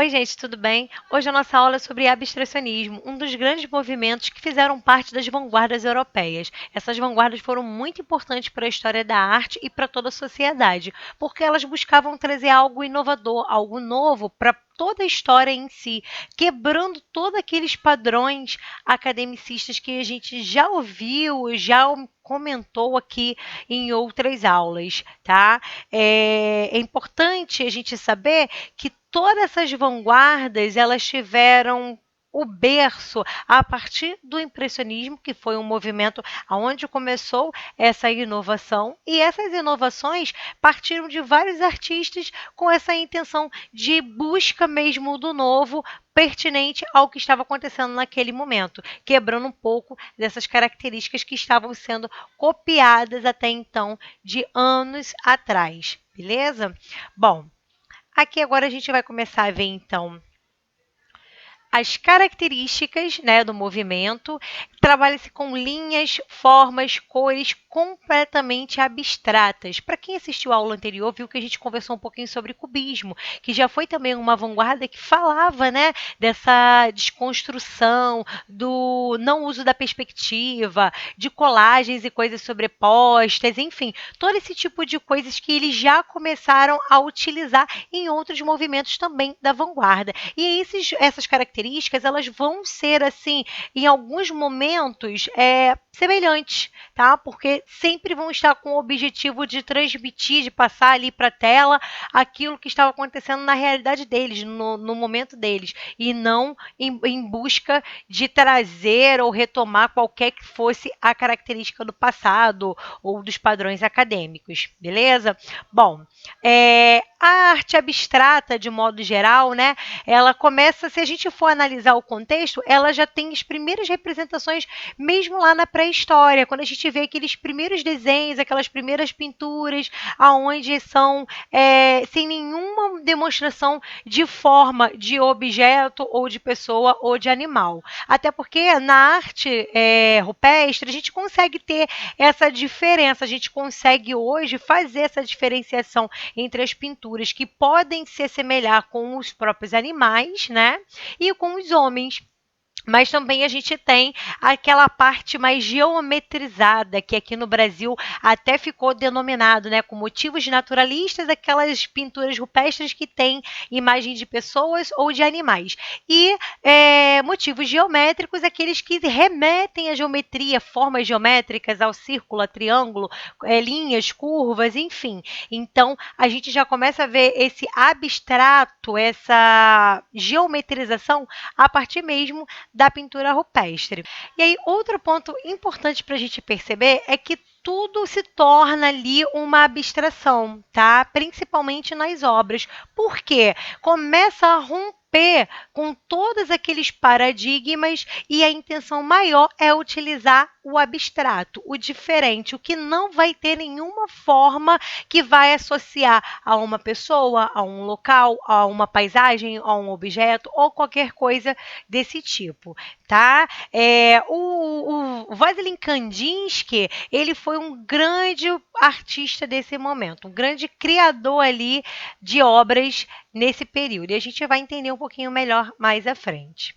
Oi, gente, tudo bem? Hoje a nossa aula é sobre abstracionismo, um dos grandes movimentos que fizeram parte das vanguardas europeias. Essas vanguardas foram muito importantes para a história da arte e para toda a sociedade, porque elas buscavam trazer algo inovador, algo novo para toda a história em si, quebrando todos aqueles padrões academicistas que a gente já ouviu, já comentou aqui em outras aulas, tá? É importante a gente saber que todas essas vanguardas elas tiveram o berço a partir do impressionismo, que foi um movimento onde começou essa inovação, e essas inovações partiram de vários artistas com essa intenção de busca mesmo do novo, pertinente ao que estava acontecendo naquele momento, quebrando um pouco dessas características que estavam sendo copiadas até então de anos atrás, beleza? Bom, aqui agora a gente vai começar a ver então as características, né, do movimento. Trabalha-se com linhas, formas, cores completamente abstratas. Para quem assistiu a aula anterior, viu que a gente conversou um pouquinho sobre cubismo, que já foi também uma vanguarda que falava, né, dessa desconstrução, do não uso da perspectiva, de colagens e coisas sobrepostas, enfim, todo esse tipo de coisas que eles já começaram a utilizar em outros movimentos também da vanguarda. E essas características, elas vão ser, assim, em alguns momentos, semelhantes, tá? Porque sempre vão estar com o objetivo de transmitir, de passar ali para a tela aquilo que estava acontecendo na realidade deles, no momento deles, e não em busca de trazer ou retomar qualquer que fosse a característica do passado ou dos padrões acadêmicos, beleza? Bom, a arte abstrata, de modo geral, né, ela começa, se a gente for analisar o contexto, ela já tem as primeiras representações mesmo lá na pré-história, quando a gente vê aqueles primeiros desenhos, aquelas primeiras pinturas, aonde são sem nenhuma demonstração de forma de objeto ou de pessoa ou de animal. Até porque na arte rupestre a gente consegue ter essa diferença, a gente consegue hoje fazer essa diferenciação entre as pinturas que podem se assemelhar com os próprios animais, né? E com os homens. Mas também a gente tem aquela parte mais geometrizada, que aqui no Brasil até ficou denominado, né, com motivos naturalistas, aquelas pinturas rupestres que têm imagem de pessoas ou de animais. E motivos geométricos, aqueles que remetem à geometria, formas geométricas, ao círculo, a triângulo, linhas, curvas, enfim. Então, a gente já começa a ver esse abstrato, essa geometrização a partir mesmo da pintura rupestre. E aí, outro ponto importante para a gente perceber é que tudo se torna ali uma abstração, tá? Principalmente nas obras. Por quê? Começa a romper com todos aqueles paradigmas e a intenção maior é utilizar o abstrato, o diferente, o que não vai ter nenhuma forma que vai associar a uma pessoa, a um local, a uma paisagem, a um objeto ou qualquer coisa desse tipo, tá? O Vasilij Kandinsky, ele foi um grande artista desse momento, um grande criador ali de obras nesse período. E a gente vai entender um pouquinho melhor mais à frente.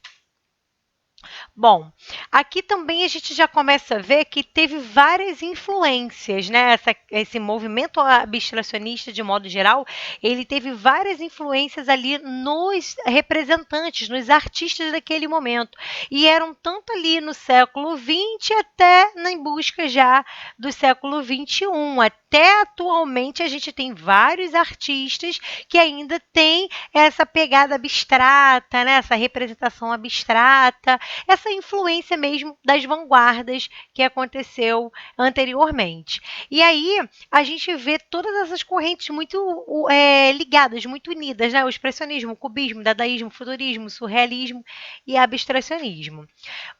Bom, aqui também a gente já começa a ver que teve várias influências, né? Esse movimento abstracionista, de modo geral, ele teve várias influências ali nos representantes, nos artistas daquele momento. E eram tanto ali no século XX até em busca já do século XXI. Até atualmente a gente tem vários artistas que ainda têm essa pegada abstrata, né? Essa representação abstrata, essa influência mesmo das vanguardas que aconteceu anteriormente. E aí a gente vê todas essas correntes muito ligadas, muito unidas, né? O expressionismo, o cubismo, o dadaísmo, o futurismo, o surrealismo e abstracionismo.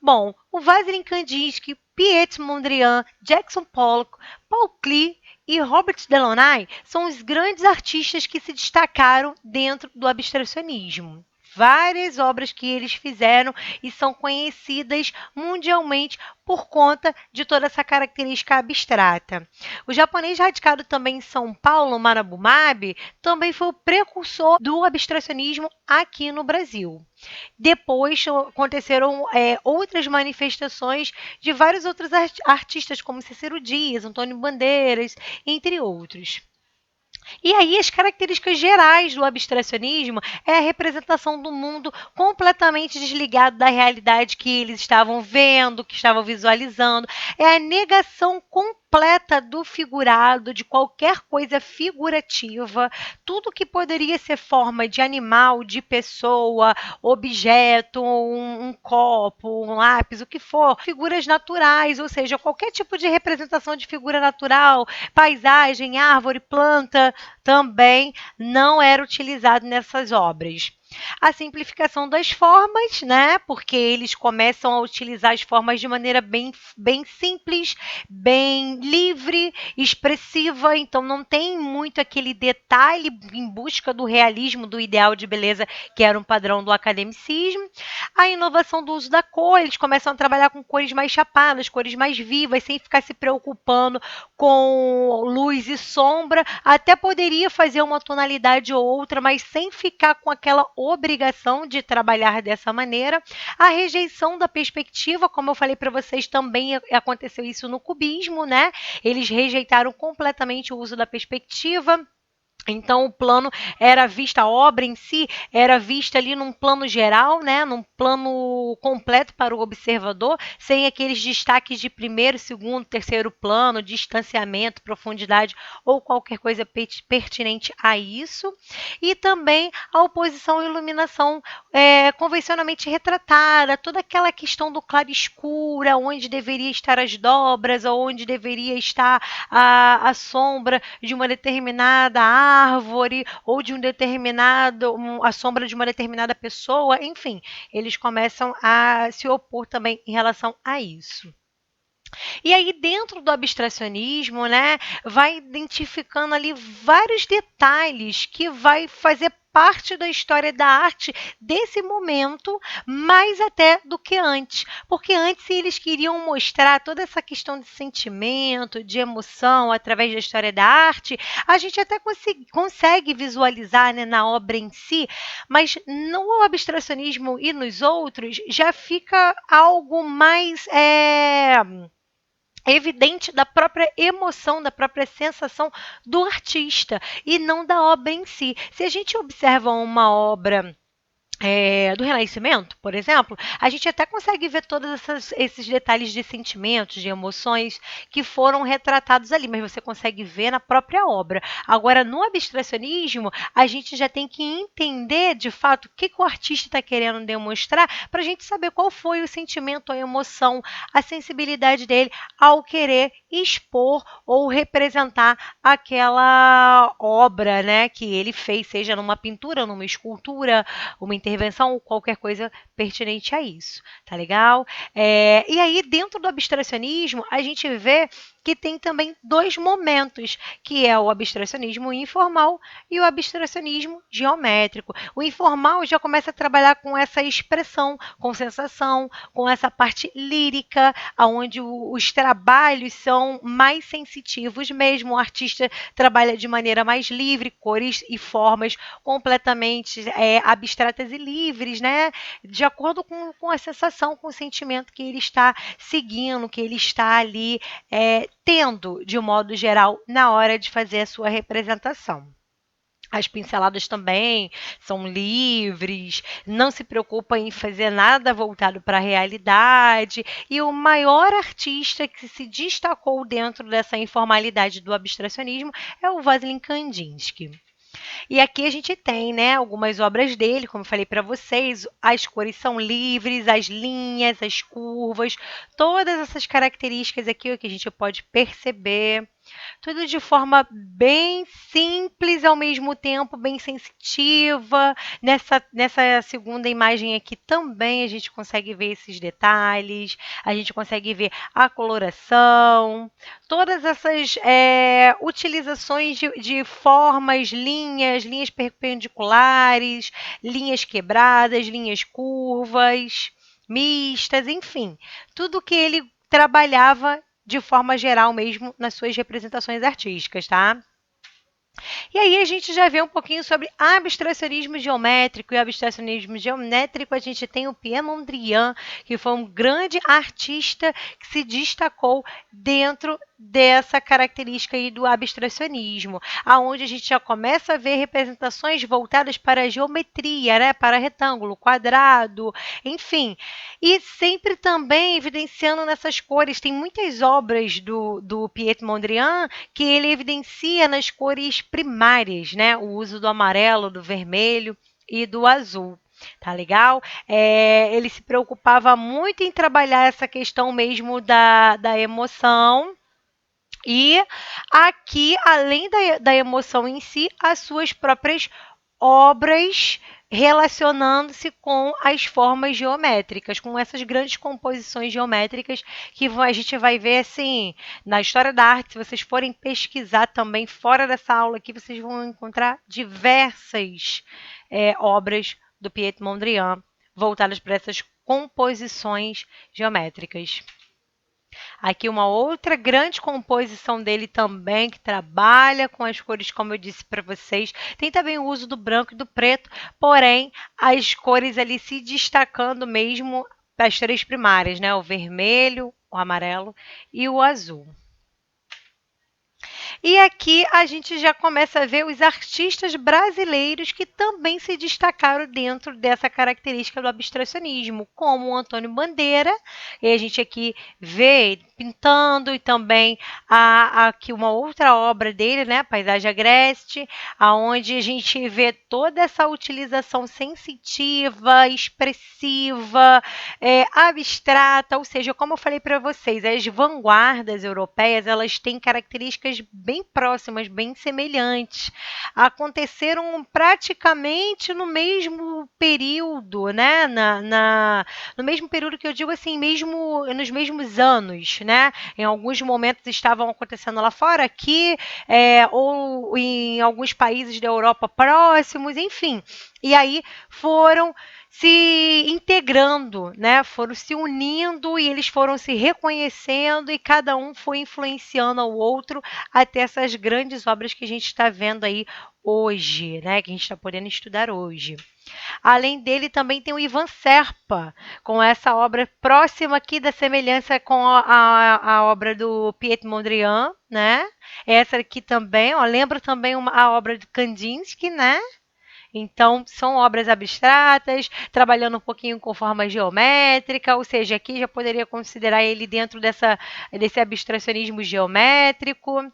Bom, o Vasilij Kandinsky, Piet Mondrian, Jackson Pollock, Paul Klee e Robert Delaunay são os grandes artistas que se destacaram dentro do abstracionismo. várias obras que eles fizeram e são conhecidas mundialmente por conta de toda essa característica abstrata. O japonês radicado também em São Paulo, Marabumab, também foi o precursor do abstracionismo aqui no Brasil. Depois aconteceram outras manifestações de vários outros artistas, como Cícero Dias, Antônio Bandeiras, entre outros. E aí, as características gerais do abstracionismo é a representação do mundo completamente desligado da realidade que eles estavam vendo, que estavam visualizando. É a negação completa do figurado, de qualquer coisa figurativa. Tudo que poderia ser forma de animal, de pessoa, objeto, um copo, um lápis, o que for, figuras naturais, ou seja, qualquer tipo de representação de figura natural, paisagem, árvore, planta, também não era utilizado nessas obras. A simplificação das formas, né? Porque eles começam a utilizar as formas de maneira bem simples, bem livre, expressiva, então não tem muito aquele detalhe em busca do realismo, do ideal de beleza que era um padrão do academicismo. A inovação do uso da cor, eles começam a trabalhar com cores mais chapadas, cores mais vivas, sem ficar se preocupando com luz e sombra, até poderia fazer uma tonalidade ou outra, mas sem ficar com aquela obrigação de trabalhar dessa maneira. A rejeição da perspectiva, como eu falei para vocês, também aconteceu isso no cubismo, né? Eles rejeitaram completamente o uso da perspectiva. Então, o plano era vista, a obra em si era vista ali num plano geral, né, num plano completo para o observador, sem aqueles destaques de primeiro, segundo, terceiro plano, distanciamento, profundidade ou qualquer coisa pertinente a isso. E também a oposição à iluminação convencionalmente retratada, toda aquela questão do claro-escuro, onde deveria estar as dobras, onde deveria estar a sombra de uma determinada árvore ou de um determinado, a sombra de uma determinada pessoa, enfim, eles começam a se opor também em relação a isso. E aí, dentro do abstracionismo, né, vai identificando ali vários detalhes que vai fazer parte da história da arte desse momento, mais até do que antes. Porque antes eles queriam mostrar toda essa questão de sentimento, de emoção, através da história da arte. A gente até consegue visualizar, né, na obra em si, mas no abstracionismo e nos outros já fica algo mais evidente da própria emoção, da própria sensação do artista e não da obra em si. Se a gente observa uma obra do Renascimento, por exemplo, a gente até consegue ver todos esses detalhes de sentimentos, de emoções que foram retratados ali, mas você consegue ver na própria obra. Agora, no abstracionismo, a gente já tem que entender, de fato, o que o artista está querendo demonstrar para a gente saber qual foi o sentimento, a emoção, a sensibilidade dele ao querer expor ou representar aquela obra, né, que ele fez, seja numa pintura, numa escultura, uma intervenção ou qualquer coisa pertinente a isso, tá legal? E aí, dentro do abstracionismo, a gente vê que tem também dois momentos, que é o abstracionismo informal e o abstracionismo geométrico. O informal já começa a trabalhar com essa expressão, com sensação, com essa parte lírica, onde os trabalhos são mais sensitivos mesmo, o artista trabalha de maneira mais livre, cores e formas completamente abstratas e livres, né? De acordo com a sensação, com o sentimento que ele está seguindo, que ele está ali tendo, de um modo geral, na hora de fazer a sua representação. As pinceladas também são livres, não se preocupa em fazer nada voltado para a realidade. E o maior artista que se destacou dentro dessa informalidade do abstracionismo é o Vasilij Kandinsky. E aqui a gente tem, né, algumas obras dele, como eu falei para vocês, as cores são livres, as linhas, as curvas, todas essas características aqui que a gente pode perceber. Tudo de forma bem simples, ao mesmo tempo bem sensitiva. Nessa segunda imagem aqui também a gente consegue ver esses detalhes, a gente consegue ver a coloração, todas essas utilizações de formas, linhas perpendiculares, linhas quebradas, linhas curvas, mistas, enfim, tudo que ele trabalhava de forma geral mesmo nas suas representações artísticas, tá? E aí a gente já vê um pouquinho sobre abstracionismo geométrico. E abstracionismo geométrico a gente tem o Pierre Mondrian, que foi um grande artista que se destacou dentro dessa característica aí do abstracionismo, aonde a gente já começa a ver representações voltadas para a geometria, né? Para retângulo, quadrado, enfim. E sempre também evidenciando nessas cores. Tem muitas obras do Piet Mondrian que ele evidencia nas cores primárias, né? O uso do amarelo, do vermelho e do azul. Tá legal? Ele se preocupava muito em trabalhar essa questão mesmo da emoção. E aqui, além da emoção em si, as suas próprias obras relacionando-se com as formas geométricas, com essas grandes composições geométricas que a gente vai ver assim na história da arte. Se vocês forem pesquisar também fora dessa aula aqui, vocês vão encontrar diversas obras do Piet Mondrian voltadas para essas composições geométricas. Aqui uma outra grande composição dele também, que trabalha com as cores, como eu disse para vocês. Tem também o uso do branco e do preto, porém, as cores ali se destacando mesmo das três primárias, né? O vermelho, o amarelo e o azul. E aqui a gente já começa a ver os artistas brasileiros que também se destacaram dentro dessa característica do abstracionismo, como o Antônio Bandeira, e a gente aqui vê ele pintando, e também aqui uma outra obra dele, né, Paisagem Agreste, aonde a gente vê toda essa utilização sensitiva, expressiva, abstrata, ou seja, como eu falei para vocês, as vanguardas europeias, elas têm características bem próximas, bem semelhantes. Aconteceram praticamente no mesmo período, né? No mesmo período que eu digo assim, mesmo nos mesmos anos, né? Em alguns momentos estavam acontecendo lá fora, aqui, ou em alguns países da Europa próximos, enfim. E aí foram se integrando, né? Foram se unindo e eles foram se reconhecendo e cada um foi influenciando ao outro até essas grandes obras que a gente está vendo aí hoje, né? Que a gente está podendo estudar hoje. Além dele, também tem o Ivan Serpa, com essa obra próxima aqui da semelhança com a obra do Piet Mondrian, né? Essa aqui também, ó, lembra também a obra de Kandinsky, né? Então, são obras abstratas, trabalhando um pouquinho com forma geométrica, ou seja, aqui já poderia considerar ele dentro desse abstracionismo geométrico.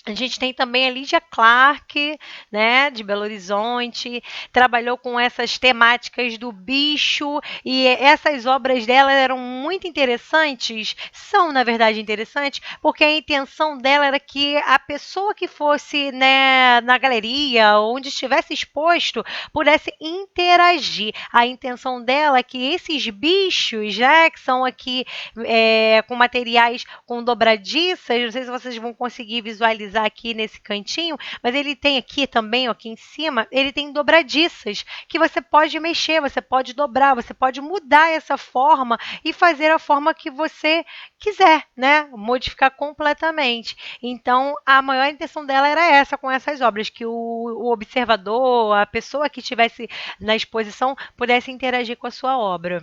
A gente tem também a Lídia Clark, né, de Belo Horizonte, trabalhou com essas temáticas do bicho e essas obras dela eram muito interessantes, são na verdade interessantes, porque a intenção dela era que a pessoa que fosse, né, na galeria, onde estivesse exposto, pudesse interagir. A intenção dela é que esses bichos, né, que são aqui com materiais com dobradiças, não sei se vocês vão conseguir visualizar aqui nesse cantinho, mas ele tem aqui também, ó, aqui em cima, ele tem dobradiças que você pode mexer, você pode dobrar, você pode mudar essa forma e fazer a forma que você quiser, né? Modificar completamente. Então, a maior intenção dela era essa com essas obras, que o observador, a pessoa que estivesse na exposição, pudesse interagir com a sua obra.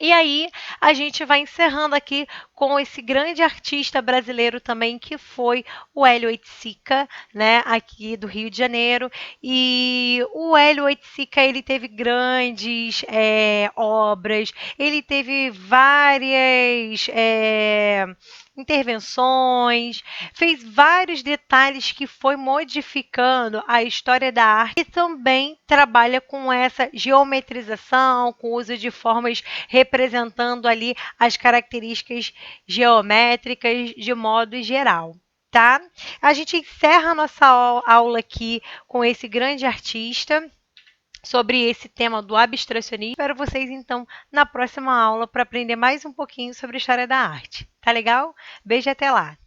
E aí, a gente vai encerrando aqui com esse grande artista brasileiro também, que foi o Hélio Oiticica, né, aqui do Rio de Janeiro. E o Hélio Oiticica, ele teve grandes obras, ele teve várias intervenções, fez vários detalhes que foi modificando a história da arte e também trabalha com essa geometrização, com o uso de formas representando ali as características geométricas de modo geral. tá? A gente encerra a nossa aula aqui com esse grande artista sobre esse tema do abstracionismo. Espero vocês, então, na próxima aula para aprender mais um pouquinho sobre a história da arte. Tá legal? Beijo e até lá!